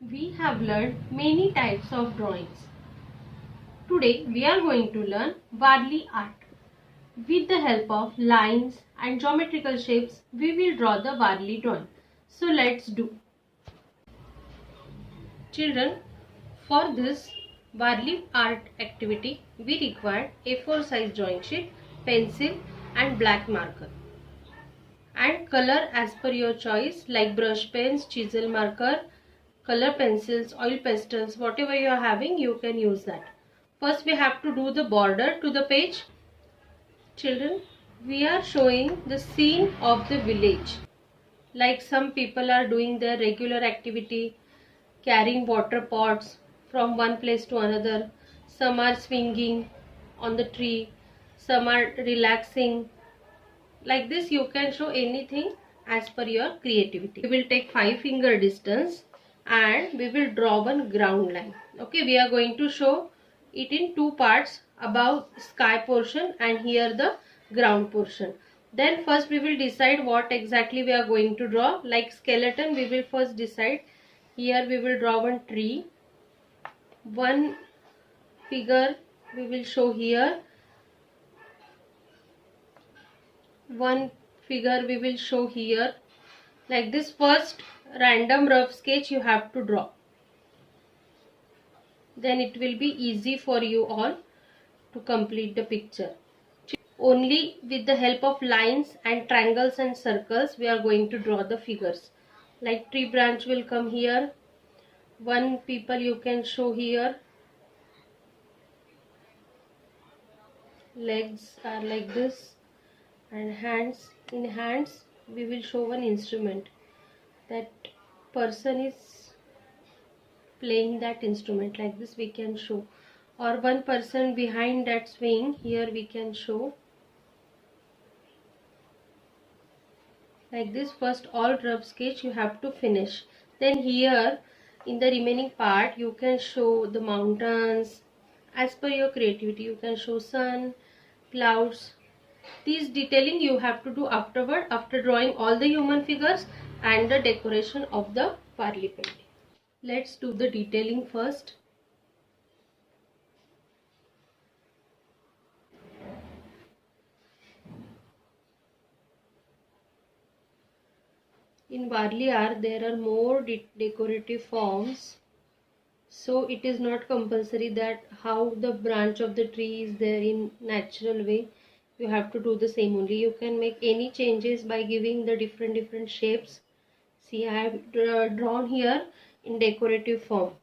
We have learned many types of drawings. Today we are going to learn Varli art. With the help of lines and geometrical shapes, we will draw the Varli drawing. So let's do. Children, for this Varli art activity, we require A4 size drawing sheet, pencil and black marker. And color as per your choice, like brush pens, chisel marker, color pencils, oil pastels, whatever you are having, you can use that. First we have to do the border to the page. Children, we are showing the scene of the village. Like some people are doing their regular activity, carrying water pots from one place to another. Some are swinging on the tree, some are relaxing. Like this you can show anything as per your creativity. We will take 5-finger distance and we will draw one ground line. Okay, we are going to show it in two parts, above sky portion and here the ground portion. Then first we will decide what exactly we are going to draw. Like skeleton, we will first decide. Here we will draw one tree, one figure we will show here, one figure we will show here. Like this, first random rough sketch you have to draw. Then it will be easy for you all to complete the picture. Only with the help of lines and triangles and circles we are going to draw the figures. Like tree branch will come here, one people you can show here, legs are like this, and hands, in hands we will show one instrument. That person is playing that instrument, like this we can show. Or one person behind that swing, here we can show. Like this, first all rough sketch you have to finish. Then here in the remaining part you can show the mountains as per your creativity. You can show sun, clouds. This detailing you have to do afterward, after drawing all the human figures and the decoration of the Varli painting. Let's do the detailing first. In Varli art there are more decorative forms, so it is not compulsory that how the branch of the tree is there in natural way you have to do the same only. You can make any changes by giving the different shapes. See, I have drawn here in decorative form.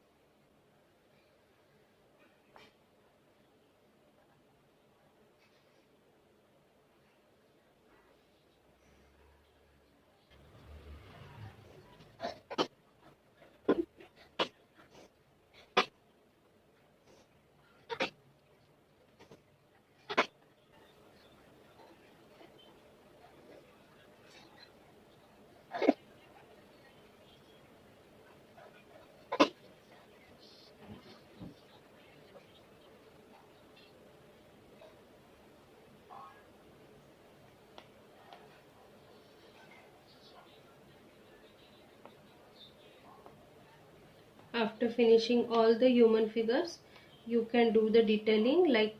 After finishing all the human figures, you can do the detailing like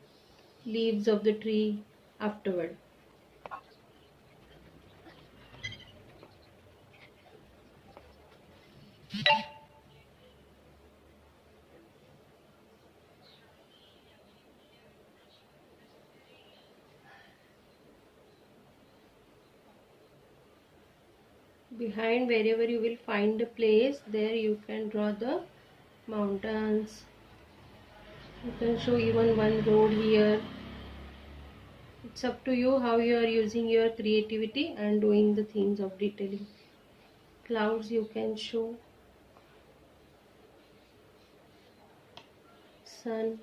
leaves of the tree afterward. Behind, wherever you will find a place, there you can draw the mountains. You can show even one road here. It's up to you how you are using your creativity and doing the things of detailing. Clouds you can show, sun.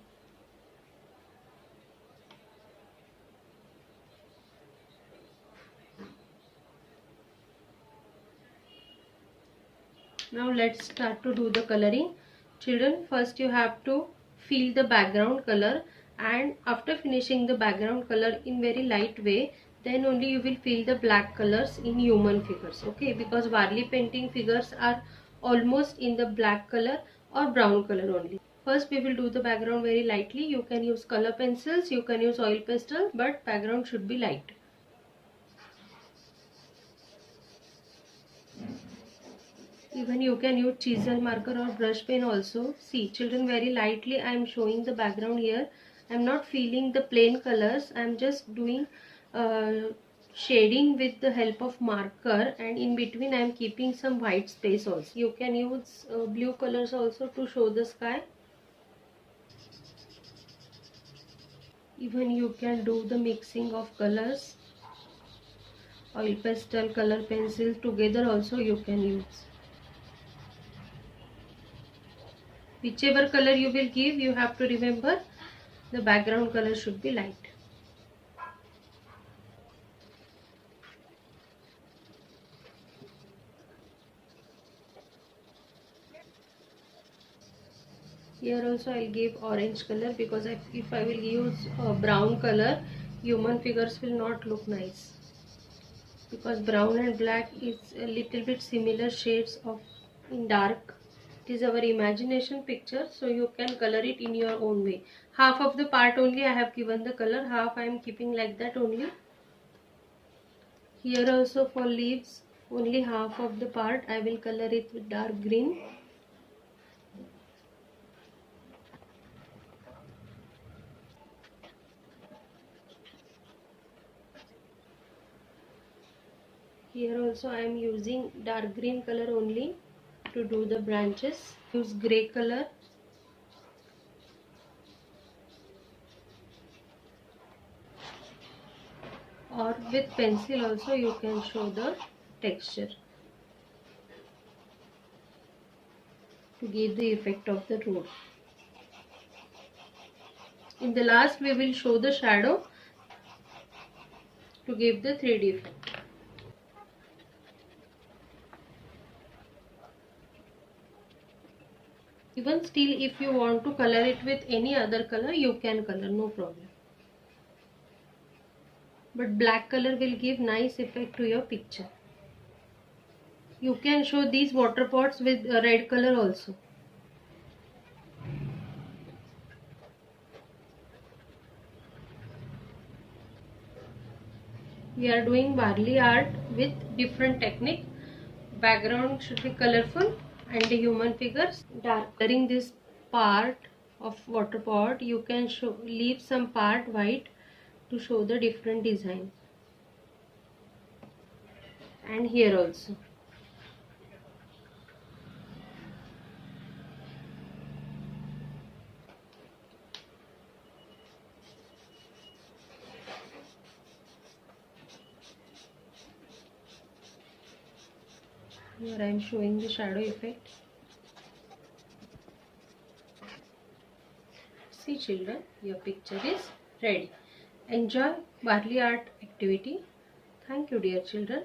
Now let's start to do the coloring. Children, first you have to fill the background color, and after finishing the background color in very light way, then only you will fill the black colors in human figures. Okay, because Varli painting figures are almost in the black color or brown color only. First we will do the background very lightly. You can use color pencils, you can use oil pastel, but background should be light. Even you can use chisel marker or brush pen also. See children, very lightly I am showing the background here. I am not feeling the plain colors. I am just doing shading with the help of marker, and in between I am keeping some white space also. You can use blue colors also to show the sky. Even you can do the mixing of colors. Oil pastel, color pencil together also you can use. Whichever color you will give, you have to remember the background color should be light. Here also I will give orange color, because if I will use brown color, human figures will not look nice. Because brown and black is a little bit similar shades of in dark. It is our imagination picture, so you can color it in your own way. Half of the part only I have given the color, half I am keeping like that only. Here also for leaves, only half of the part I will color it with dark green. Here also I am using dark green color only to do the branches. Use grey color. Or with pencil also you can show the texture to give the effect of the road. In the last we will show the shadow to give the 3D effect. Even still, if you want to color it with any other color, you can color, no problem. But black color will give nice effect to your picture. You can show these water pots with red color also. We are doing Varli art with different technique. Background should be colorful and the human figures dark. Coloring this part of water pot, you can leave some part white to show the different design. And here also. Here I am showing the shadow effect. See children, your picture is ready. Enjoy Varli art activity. Thank you dear children.